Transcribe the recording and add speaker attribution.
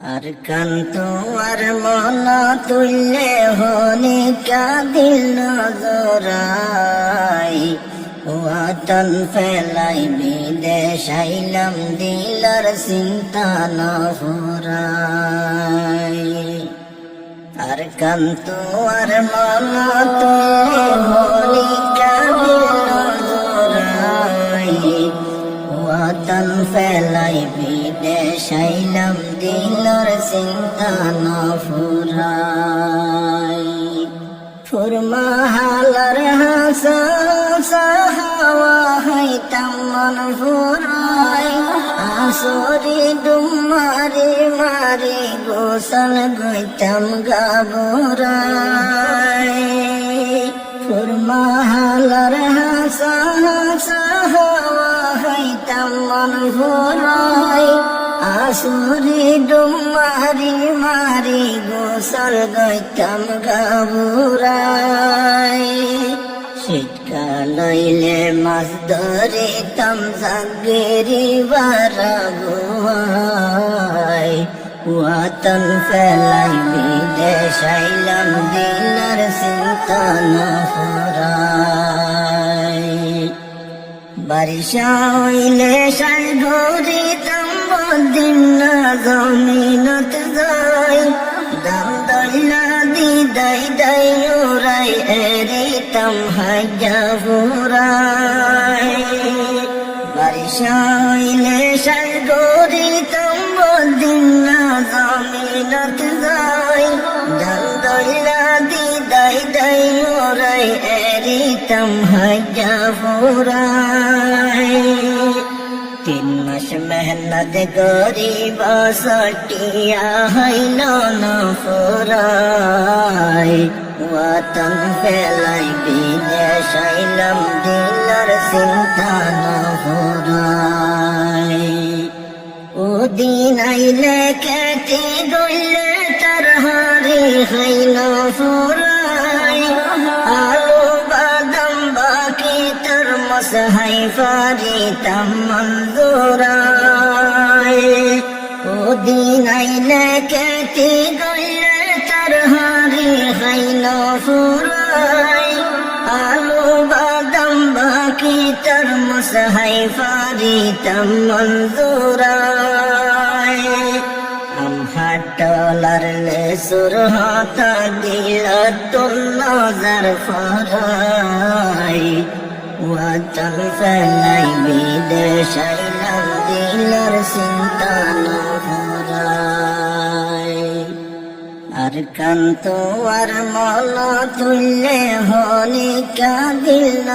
Speaker 1: আর কান্ত আর মন তুললে হনি কাদিল নজরাই ওয়াতন ফেলাই বিদেশ আইলাম দিলার চিন্তা নহরাই আর কান্ত আর মন তুললে হনি কাদিল নজরাই ওয়াতন ফেলাই বিদেশ আইলাম দিলার চিন্তা নফুরাই ফুরমাহালার হাওয়া হাইতাম মন ফুরাই আসরি ডুমারি মারি গোসল গইতাম গাবরাই ফুরমাহালার হাওয়া হাইতাম মন ফুরাই আসরি ডুমারি মারি গোসল গইতাম গাবরাই শীতকাল হইলে মাছ ধরিতাম জাগেরি বারাগুয়াই ওয়াতন ফেলাই বিদেশ আইলাম দিলার চিন্তা নফুরাই বারিশা হইলে সাই ঘুরিতাম বদিন না জমিনত যাই দাম দইলা দিদাই দাই উড়াই এরিতাম হাজা ফুরাই বারিশা হইলে সাই ঘুরিতাম বদিন না জমিনত যাই দাম দইলা দিদাই দাই উড়াই এরিতাম হাজা ফুরাই 3 মাস মেহনত গরিব সটিয়া হইল নফুরাই ওয়াতন ফেলাই বিদেশ আইলাম দিলার চিন্তা নফুরাই ওদিন আইলে খেতে গইলে তার হারি হইল ফুরাই আলু বাদাম বাকি তরমুজ হাই ফারিতাম মঞ্জুরাই ওদিন আইলে খেতে গইলে তার হারি হইল ফুরাই আলু বাদাম বাকি তরমুজ হাই ফারিতাম মঞ্জুরাই হাটলার লেসুর হাতা দিল তোর নজর ফরাই ওয়াতন ফেলাই বিদেশ আইলাম দিলার চিন্তা নহরাই আর কান্ত আর মন তুললে হনি কাদিল